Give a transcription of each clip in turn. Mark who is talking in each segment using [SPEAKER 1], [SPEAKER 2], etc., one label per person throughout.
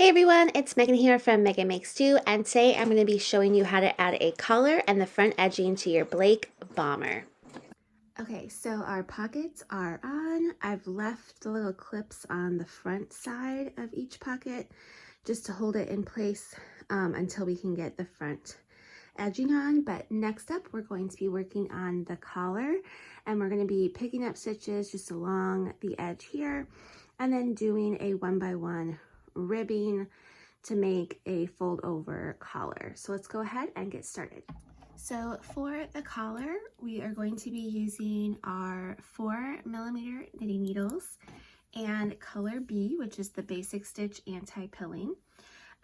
[SPEAKER 1] Hey everyone, it's Megan here from Meghan Makes Do, and today I'm going to be showing you how to add a collar and the front edging to your Blake bomber. Okay, so our pockets are on. I've left the little clips on the front side of each pocket just to hold it in place until we can get the front edging on. But next up, we're going to be working on the collar, and we're going to be picking up stitches just along the edge here and then doing a 1x1 ribbing to make a fold over collar. So let's go ahead and get started. So for the collar, we are going to be using our 4mm knitting needles and color B, which is the basic stitch anti-pilling.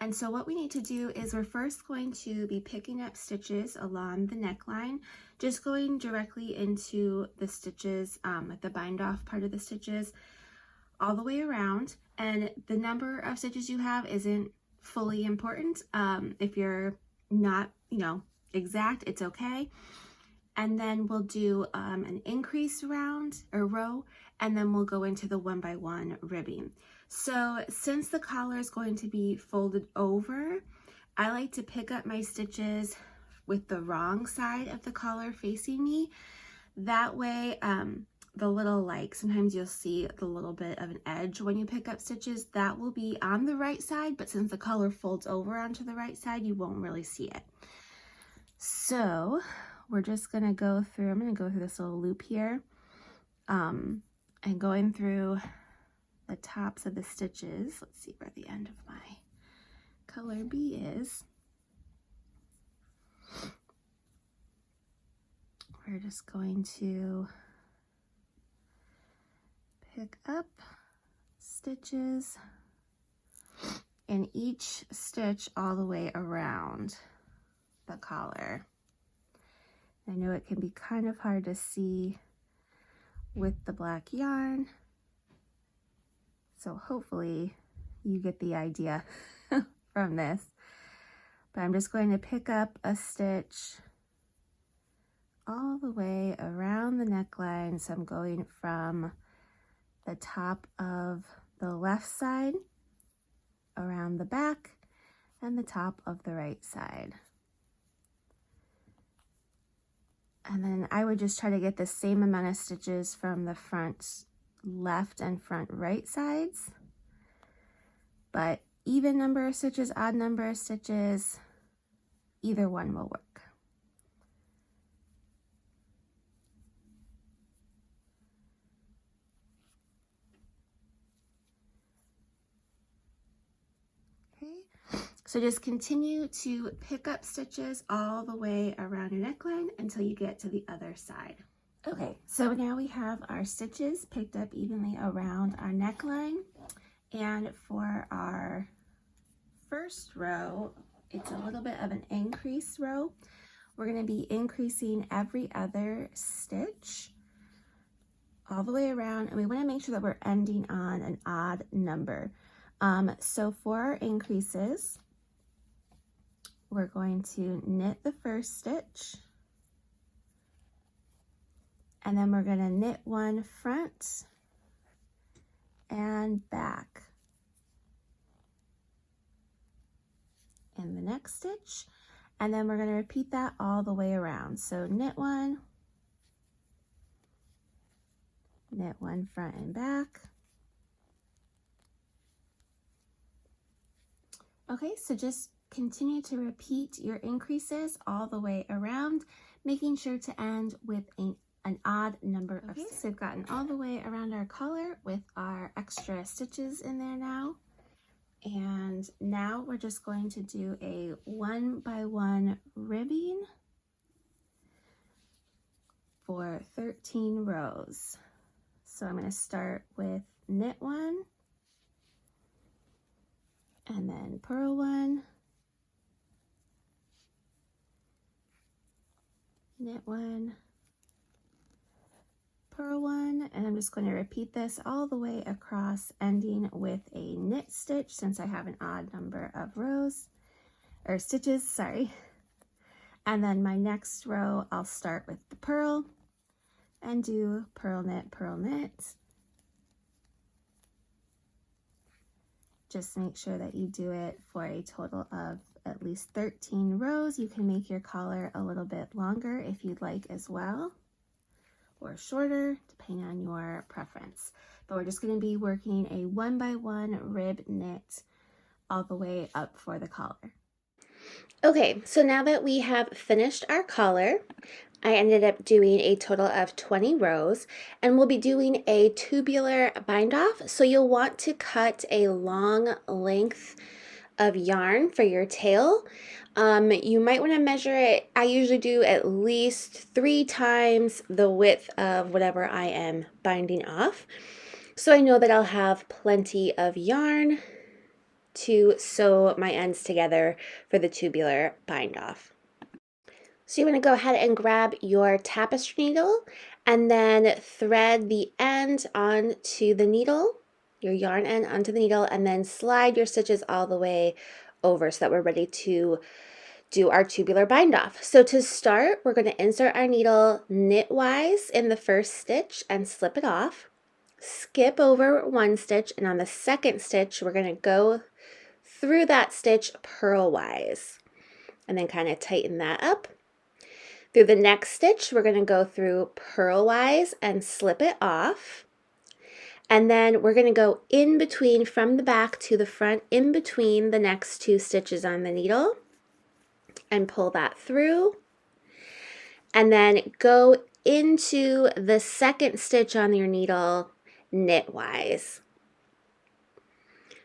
[SPEAKER 1] And so what we need to do is we're first going to be picking up stitches along the neckline, just going directly into the stitches, at the bind off part of the stitches, all the way around. And the number of stitches you have isn't fully important. If you're not, exact, it's okay. And then we'll do an increase round or row, and then we'll go into the 1x1 ribbing. So since the collar is going to be folded over, I like to pick up my stitches with the wrong side of the collar facing me. That way, the little, sometimes you'll see the little bit of an edge when you pick up stitches, that will be on the right side, but since the collar folds over onto the right side, you won't really see it. So we're just gonna go through, I'm gonna go through this little loop here, and going through the tops of the stitches. Let's see where the end of my color B is. We're just going to pick up stitches in each stitch all the way around the collar. I know it can be kind of hard to see with the black yarn, so hopefully you get the idea from this. But I'm just going to pick up a stitch all the way around the neckline. So I'm going from the top of the left side around the back and the top of the right side. And then I would just try to get the same amount of stitches from the front left and front right sides. But even number of stitches, odd number of stitches, either one will work. So just continue to pick up stitches all the way around your neckline until you get to the other side. Okay, so now we have our stitches picked up evenly around our neckline. And for our first row, it's a little bit of an increase row. We're going to be increasing every other stitch all the way around, and we want to make sure that we're ending on an odd number. So for our increases, we're going to knit the first stitch, and then we're going to knit one front and back in the next stitch, and then we're going to repeat that all the way around. So knit one front and back. Okay, so just continue to repeat your increases all the way around, making sure to end with an odd number of stitches. So we've gotten all the way around our collar with our extra stitches in there now. And now we're just going to do a 1x1 ribbing for 13 rows. So I'm going to start with knit one, and then purl one, knit one, purl one, and I'm just going to repeat this all the way across, ending with a knit stitch since I have an odd number of rows or stitches, sorry. And then my next row, I'll start with the purl and do purl knit, Just make sure that you do it for a total of at least 13 rows. You can make your collar a little bit longer if you'd like as well, or shorter, depending on your preference. But we're just going to be working a 1x1 rib knit all the way up for the collar. Okay, so now that we have finished our collar, I ended up doing a total of 20 rows, and we'll be doing a tubular bind off. So you'll want to cut a long length of yarn for your tail. You might want to measure it. I usually do at least 3 times the width of whatever I am binding off. So I know that I'll have plenty of yarn to sew my ends together for the tubular bind off. So you want to go ahead and grab your tapestry needle and then thread the end onto the needle, your yarn end onto the needle, and then slide your stitches all the way over so that we're ready to do our tubular bind off. So to start, we're going to insert our needle knitwise in the first stitch and slip it off. Skip over one stitch, and on the second stitch, we're going to go through that stitch purlwise and then kind of tighten that up. Through the next stitch, we're going to go through purlwise and slip it off. And then we're going to go in between, from the back to the front, in between the next 2 stitches on the needle and pull that through. And then go into the second stitch on your needle knitwise.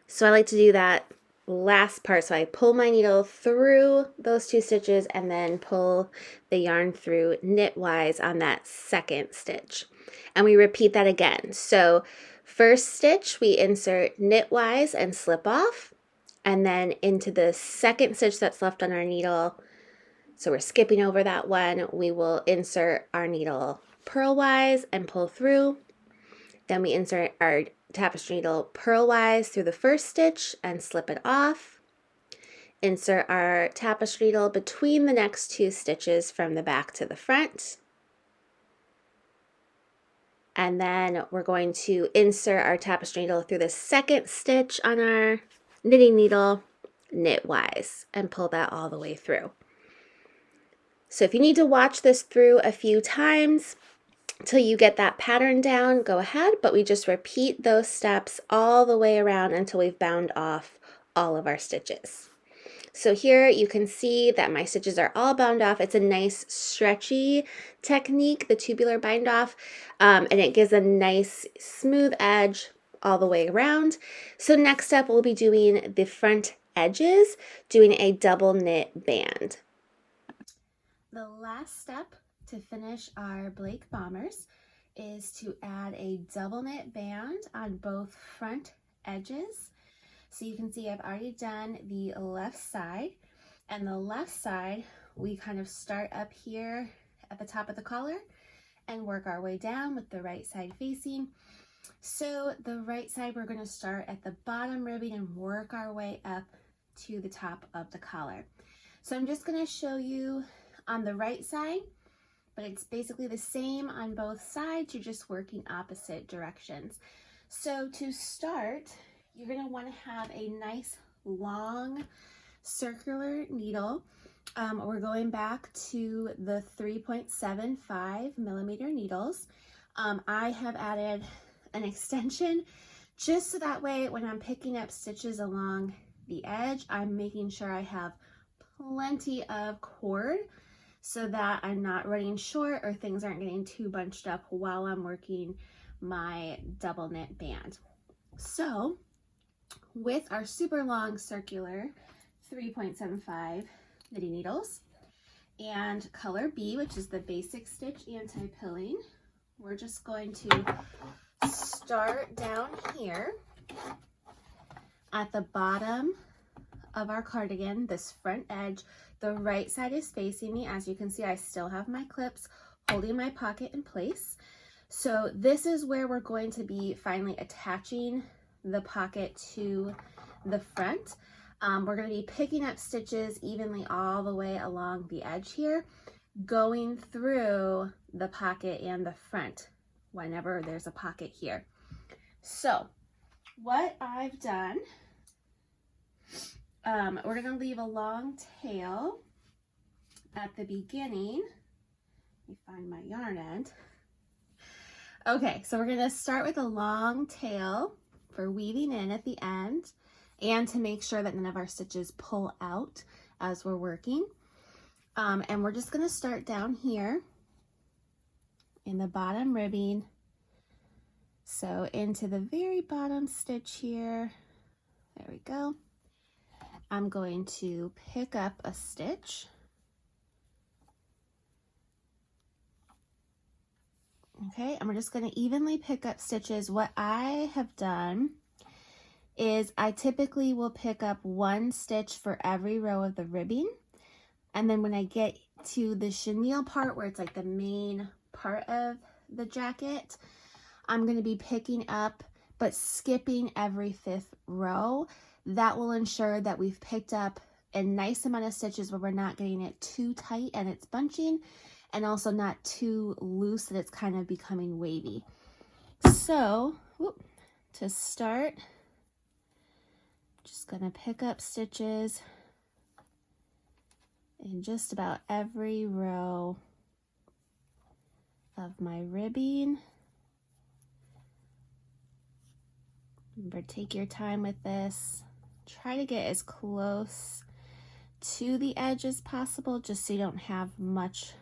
[SPEAKER 1] So I like to do that last part. So I pull my needle through those 2 stitches and then pull the yarn through knitwise on that second stitch. And we repeat that again. So first stitch, we insert knitwise and slip off, and then into the second stitch that's left on our needle. So we're skipping over that one. We will insert our needle purlwise and pull through. Then we insert our tapestry needle purlwise through the first stitch and slip it off. Insert our tapestry needle between the next 2 stitches from the back to the front. And then we're going to insert our tapestry needle through the second stitch on our knitting needle knitwise and pull that all the way through. So if you need to watch this through a few times till you get that pattern down, go ahead, but we just repeat those steps all the way around until we've bound off all of our stitches. So here you can see that my stitches are all bound off. It's a nice stretchy technique, the tubular bind off, and it gives a nice smooth edge all the way around. So next step, we'll be doing the front edges, doing a double knit band. The last step to finish our Blake bombers is to add a double knit band on both front edges. So you can see I've already done the left side, and the left side we kind of start up here at the top of the collar and work our way down with the right side facing. So the right side, we're going to start at the bottom ribbing and work our way up to the top of the collar. So I'm just going to show you on the right side, but it's basically the same on both sides. You're just working opposite directions. So to start, you're going to want to have a nice long circular needle. We're going back to the 3.75 millimeter needles. I have added an extension just so that way when I'm picking up stitches along the edge, I'm making sure I have plenty of cord so that I'm not running short or things aren't getting too bunched up while I'm working my double knit band. So with our super long circular 3.75 knitting needles and color B, which is the basic stitch anti-pilling, we're just going to start down here at the bottom of our cardigan, this front edge. The right side is facing me. As you can see, I still have my clips holding my pocket in place. So this is where we're going to be finally attaching the pocket to the front. We're going to be picking up stitches evenly all the way along the edge here, going through the pocket and the front whenever there's a pocket here. So what I've done we're gonna leave a long tail at the beginning. Let me find my yarn end. Okay, so we're gonna start with a long tail for weaving in at the end and to make sure that none of our stitches pull out as we're working. And we're just gonna start down here in the bottom ribbing. So into the very bottom stitch here, there we go. I'm going to pick up a stitch. Okay, and we're just going to evenly pick up stitches. What I have done is I typically will pick up one stitch for every row of the ribbing. And then when I get to the chenille part where it's like the main part of the jacket, I'm going to be picking up but skipping every 5th row. That will ensure that we've picked up a nice amount of stitches where we're not getting it too tight and it's bunching, and also not too loose that it's kind of becoming wavy. So, to start, just gonna pick up stitches in just about every row of my ribbing. Remember, take your time with this. Try to get as close to the edge as possible, just so you don't have much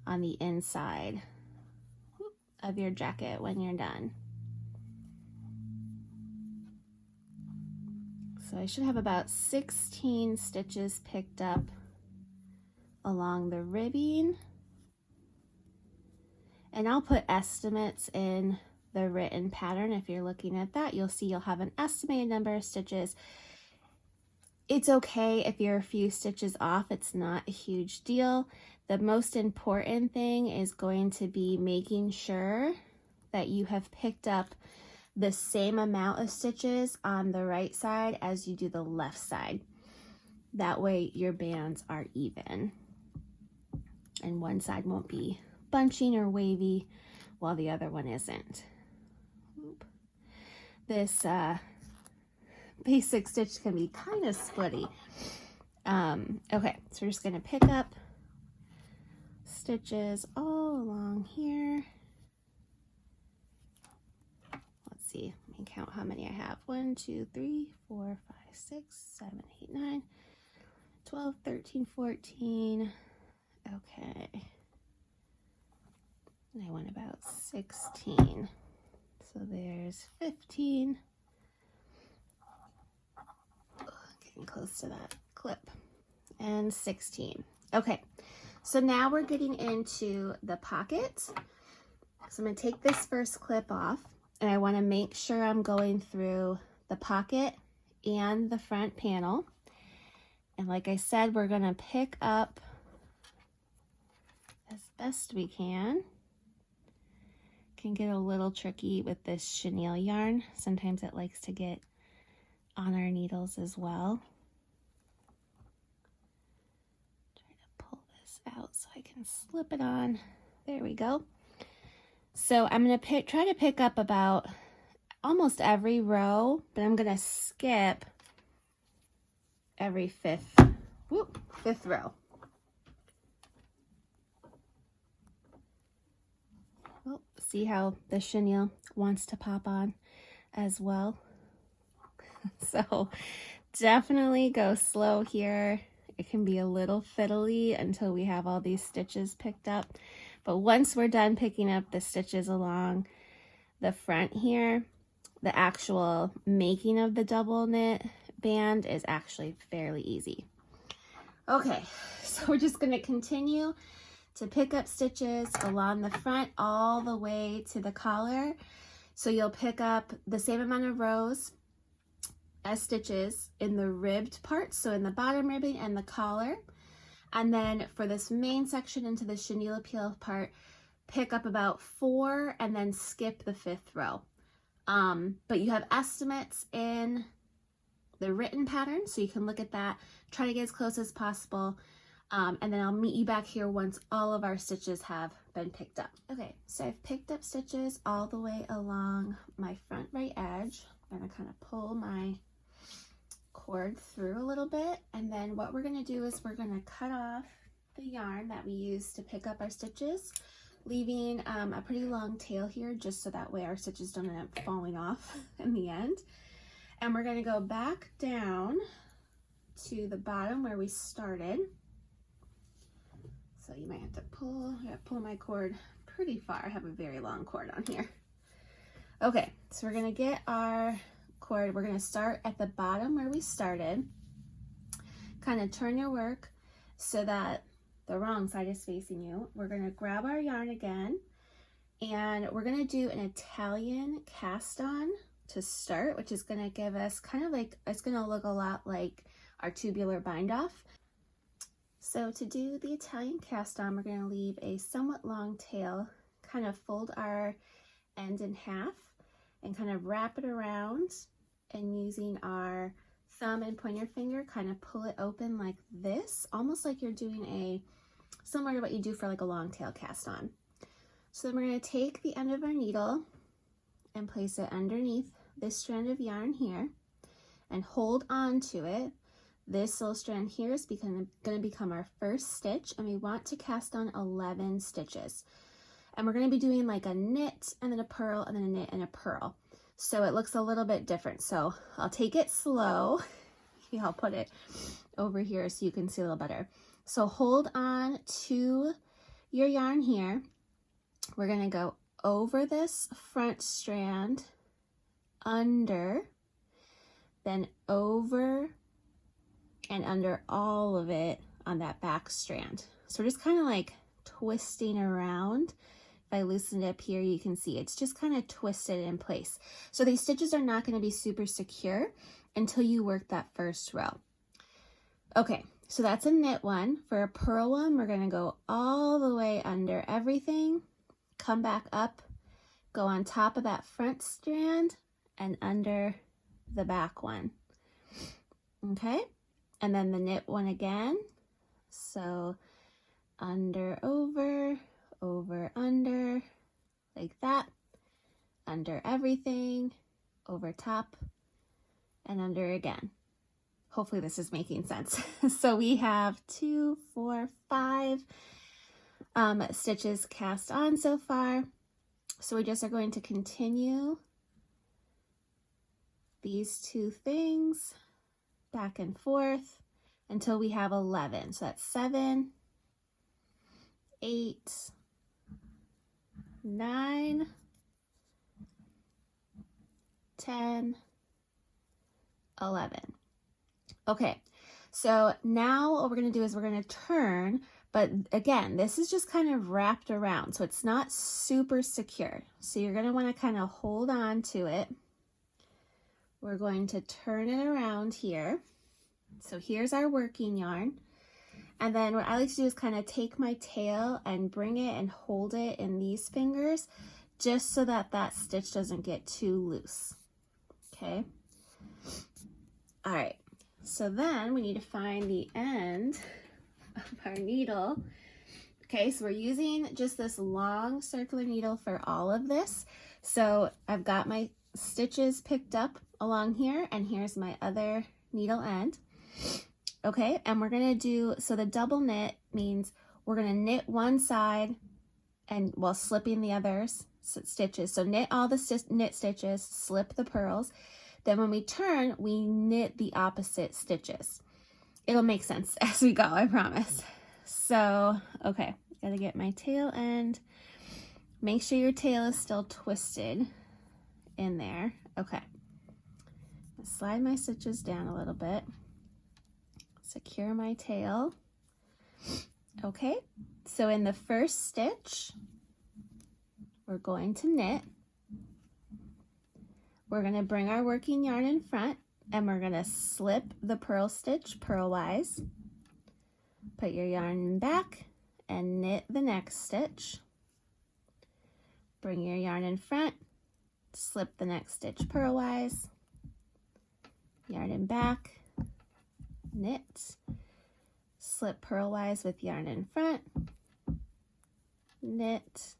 [SPEAKER 1] on the inside of your jacket when you're done. So I should have about 16 stitches picked up along the ribbing. And I'll put estimates in the written pattern. If you're looking at that, you'll see you'll have an estimated number of stitches. It's okay if you're a few stitches off, it's not a huge deal. The most important thing is going to be making sure that you have picked up the same amount of stitches on the right side as you do the left side. That way your bands are even and one side won't be bunching or wavy while the other one isn't. This basic stitch can be kind of splitty. Okay, so we're just going to pick up stitches all along here. Let's see, let me count how many I have. 1, 2, 3, 4, 5, 6, 7, 8, 9, 12, 13, 14. Okay. And I want about 16. So there's 15. Getting close to that clip. And 16. Okay. So now we're getting into the pocket. So I'm going to take this first clip off, and I want to make sure I'm going through the pocket and the front panel. And like I said, we're going to pick up as best we can. Can get a little tricky with this chenille yarn. Sometimes it likes to get on our needles as well. Out so I can slip it on. There we go. So I'm going to try to pick up about almost every row, but I'm going to skip every fifth row. Oh, see how the chenille wants to pop on as well. So definitely go slow here. It can be a little fiddly until we have all these stitches picked up. But once we're done picking up the stitches along the front here, the actual making of the double knit band is actually fairly easy. Okay, so we're just going to continue to pick up stitches along the front all the way to the collar. So you'll pick up the same amount of rows as stitches in the ribbed parts, so in the bottom ribbing and the collar. And then for this main section into the chenille peel part, pick up about 4 and then skip the 5th row. But you have estimates in the written pattern, so you can look at that, try to get as close as possible, and then I'll meet you back here once all of our stitches have been picked up. Okay, so I've picked up stitches all the way along my front right edge. I'm gonna kind of pull my cord through a little bit, and then what we're going to do is we're going to cut off the yarn that we use to pick up our stitches, leaving a pretty long tail here just so that way our stitches don't end up falling off in the end. And we're going to go back down to the bottom where we started. So you might have to pull my cord pretty far. I have a very long cord on here. Okay, so we're going to get our cord. We're going to start at the bottom where we started. Kind of turn your work so that the wrong side is facing you. We're going to grab our yarn again, and we're going to do an Italian cast on to start, which is going to give us kind of like, it's going to look a lot like our tubular bind off. So to do the Italian cast on, we're going to leave a somewhat long tail, kind of fold our end in half and kind of wrap it around, and using our thumb and pointer finger kind of pull it open like this, almost like you're doing similar to what you do for like a long tail cast on. So then we're going to take the end of our needle and place it underneath this strand of yarn here and hold on to it. This little strand here is going to become our first stitch, and we want to cast on 11 stitches. And we're going to be doing like a knit and then a purl and then a knit and a purl. So it looks a little bit different. So I'll take it slow. I'll put it over here so you can see a little better. So hold on to your yarn here. We're going to go over this front strand, under, then over and under all of it on that back strand. So we're just kind of like twisting around. If I loosen it up here, you can see it's just kind of twisted in place. So these stitches are not going to be super secure until you work that first row. Okay, so that's a knit one. For a purl one, we're going to go all the way under everything, come back up, go on top of that front strand and under the back one. Okay, and then the knit one again. So under, over, over, under, like that, under everything, over top, and under again. Hopefully this is making sense. So we have 2, 4, 5 stitches cast on so far. So we just are going to continue these two things back and forth until we have 11. So that's 7, 8, 9, 10, 11. Okay, so now what we're going to do is we're going to turn, but again, this is just kind of wrapped around, so it's not super secure. So you're going to want to kind of hold on to it. We're going to turn it around here. So here's our working yarn. And then what I like to do is kind of take my tail and bring it and hold it in these fingers just so that that stitch doesn't get too loose. Okay. All right. So then we need to find the end of our needle. Okay, so we're using just this long circular needle for all of this. So I've got my stitches picked up along here, and here's my other needle end. Okay, and we're gonna do, so the double knit means we're gonna knit one side and while slipping the others stitches. So knit all the knit stitches, slip the purls. Then when we turn, we knit the opposite stitches. It'll make sense as we go, I promise. So, okay, gotta get my tail end. Make sure your tail is still twisted in there. Okay, slide my stitches down a little bit. Secure my tail. Okay, so in the first stitch, we're going to knit. We're going to bring our working yarn in front, and we're going to slip the purl stitch purlwise. Put your yarn back and knit the next stitch. Bring your yarn in front, slip the next stitch purlwise, yarn in back, knit, slip purlwise with yarn in front, knit,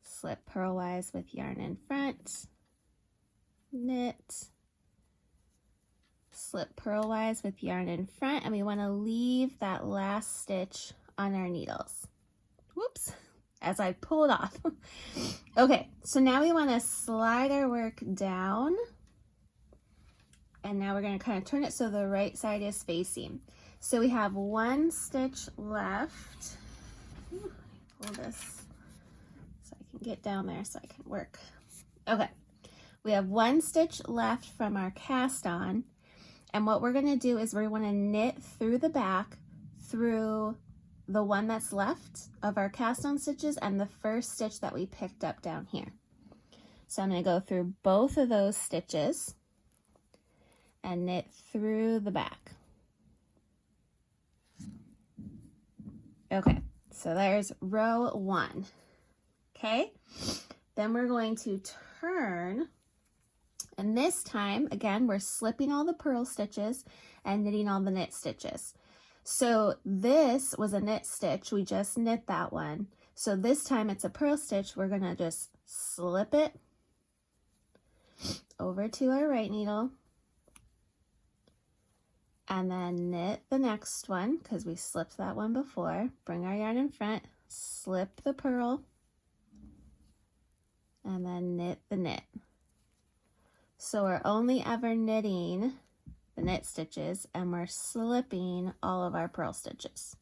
[SPEAKER 1] slip purlwise with yarn in front, knit, slip purlwise with yarn in front, and we want to leave that last stitch on our needles. Whoops, as I pull it off. Okay, so now we want to slide our work down, and now we're going to kind of turn it so the right side is facing. So we have one stitch left. Ooh, pull this so I can get down there so I can work. Okay, we have one stitch left from our cast on, and what we're going to do is we want to knit through the back through the one that's left of our cast on stitches and the first stitch that we picked up down here. So I'm going to go through both of those stitches and knit through the back. Okay, so there's row 1. Okay, then we're going to turn, and this time again we're slipping all the purl stitches and knitting all the knit stitches. So this was a knit stitch, we just knit that one. So this time it's a purl stitch. We're gonna just slip it over to our right needle and then knit the next one because we slipped that one before. Bring our yarn in front, slip the purl, and then knit the knit. So we're only ever knitting the knit stitches and we're slipping all of our purl stitches.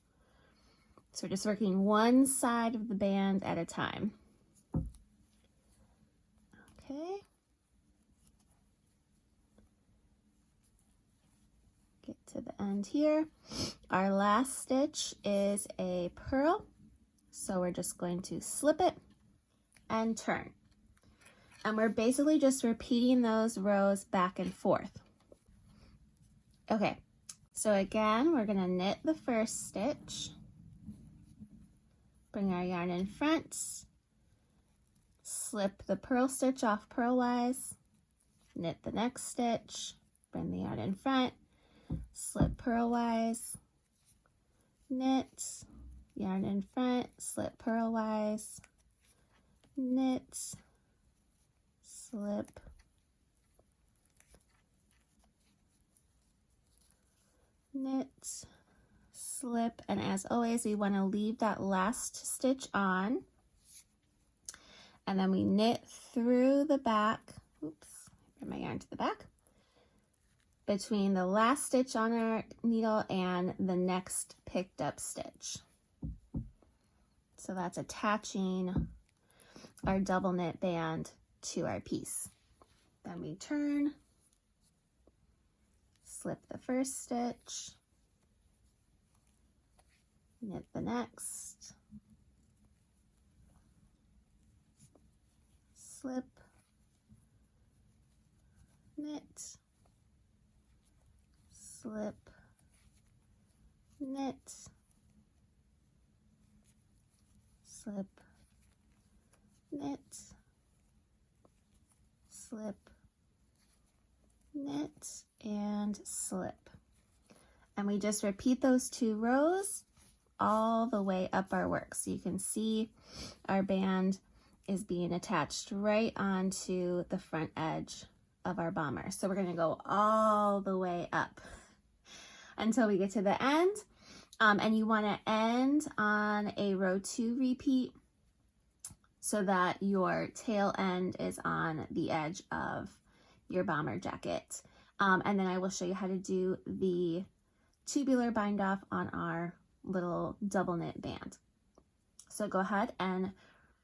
[SPEAKER 1] So we're just working one side of the band at a time. Okay. Get to the end here. Our last stitch is a purl. So we're just going to slip it and turn. And we're basically just repeating those rows back and forth. Okay, so again, we're going to knit the first stitch, bring our yarn in front, slip the purl stitch off purlwise, knit the next stitch, bring the yarn in front, slip purlwise, knit, yarn in front, slip purlwise, knit, slip, knit, slip, and as always we want to leave that last stitch on, and then we knit through the back. Oops, bring my yarn to the back, between the last stitch on our needle and the next picked up stitch. So that's attaching our double knit band to our piece. Then we turn, slip the first stitch, knit the next, slip, knit, slip, knit, slip, knit, slip, knit, and slip. And we just repeat those 2 rows all the way up our work. So you can see our band is being attached right onto the front edge of our bomber. So we're going to go all the way up until we get to the end. And you want to end on a row 2 repeat so that your tail end is on the edge of your bomber jacket. And then I will show you how to do the tubular bind off on our little double knit band. So go ahead and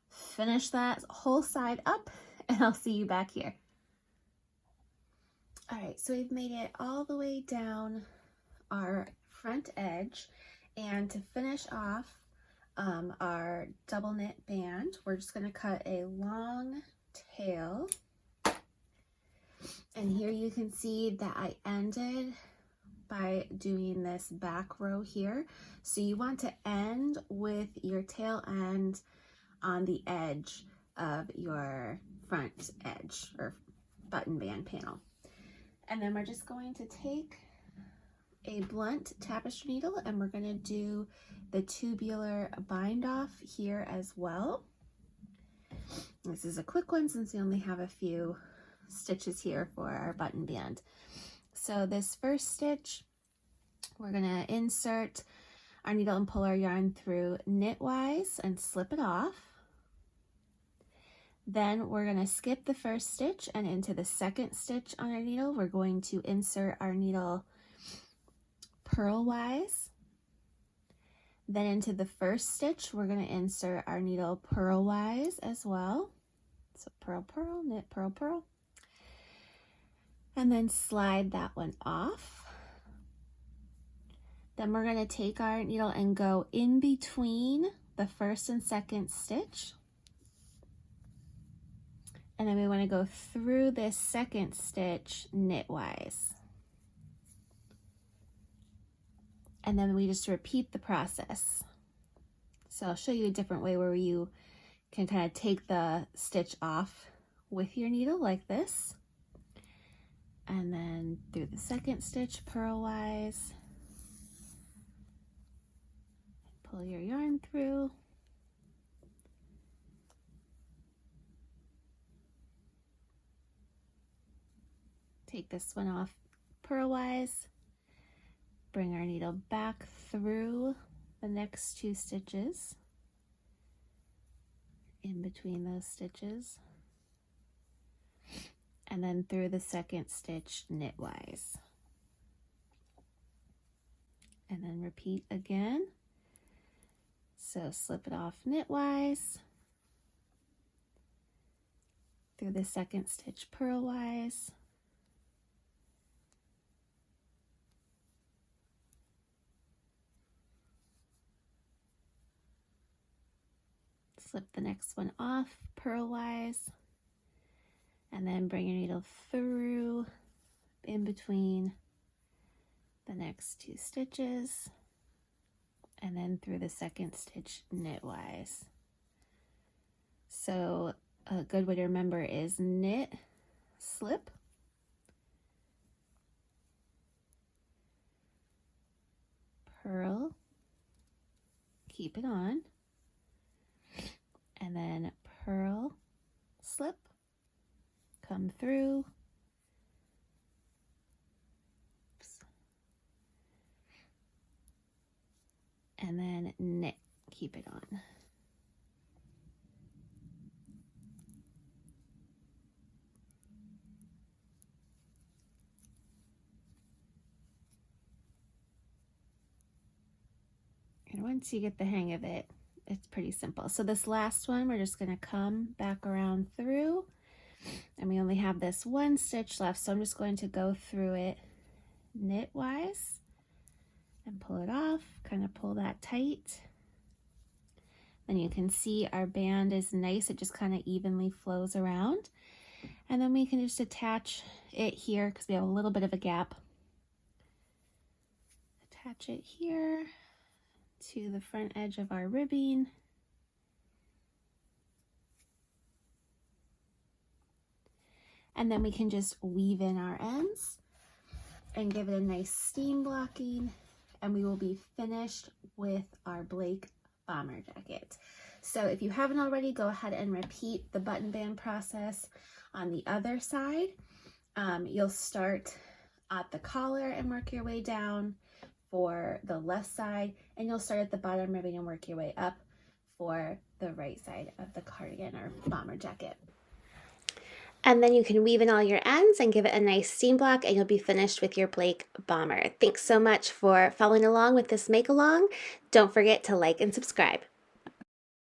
[SPEAKER 1] finish that whole side up, and I'll see you back here. All right, so we've made it all the way down our front edge, and to finish off our double knit band, we're just going to cut a long tail. And here you can see that I ended by doing this back row here. So you want to end with your tail end on the edge of your front edge or button band panel. And then we're just going to take a blunt tapestry needle and we're going to do the tubular bind off here as well. This is a quick one since we only have a few stitches here for our button band. So this first stitch, we're gonna insert our needle and pull our yarn through knitwise and slip it off. Then we're gonna skip the first stitch, and into the second stitch on our needle, we're going to insert our needle purlwise. Then into the first stitch, we're gonna insert our needle purlwise as well. So purl, purl, knit, purl, purl. And then slide that one off. Then we're gonna take our needle and go in between the first and second stitch. And then we wanna go through this second stitch knitwise. And then we just repeat the process. So I'll show you a different way where you can kind of take the stitch off with your needle like this. And then through the second stitch purlwise. Pull your yarn through. Take this one off purlwise. Bring our needle back through the next two stitches, in between those stitches, and then through the second stitch knitwise. And then repeat again. So slip it off knitwise, through the second stitch purlwise, slip the next one off purlwise, and then bring your needle through in between the next two stitches, and then through the second stitch knitwise. So a good way to remember is knit, slip, purl, keep it on, and then purl, slip, come through, and then knit, keep it on. And once you get the hang of it, it's pretty simple. So this last one, we're just gonna come back around through, and we only have this one stitch left, so I'm just going to go through it knitwise and pull it off, kind of pull that tight. Then you can see our band is nice, it just kind of evenly flows around. And then we can just attach it here because we have a little bit of a gap. Attach it here to the front edge of our ribbing. And then we can just weave in our ends and give it a nice seam blocking, and we will be finished with our Blake bomber jacket. So if you haven't already, go ahead and repeat the button band process on the other side. You'll start at the collar and work your way down for the left side, and you'll start at the bottom ribbing and work your way up for the right side of the cardigan or bomber jacket. And then you can weave in all your ends and give it a nice seam block, and you'll be finished with your Blake bomber. Thanks so much for following along with this make along. Don't forget to like and subscribe.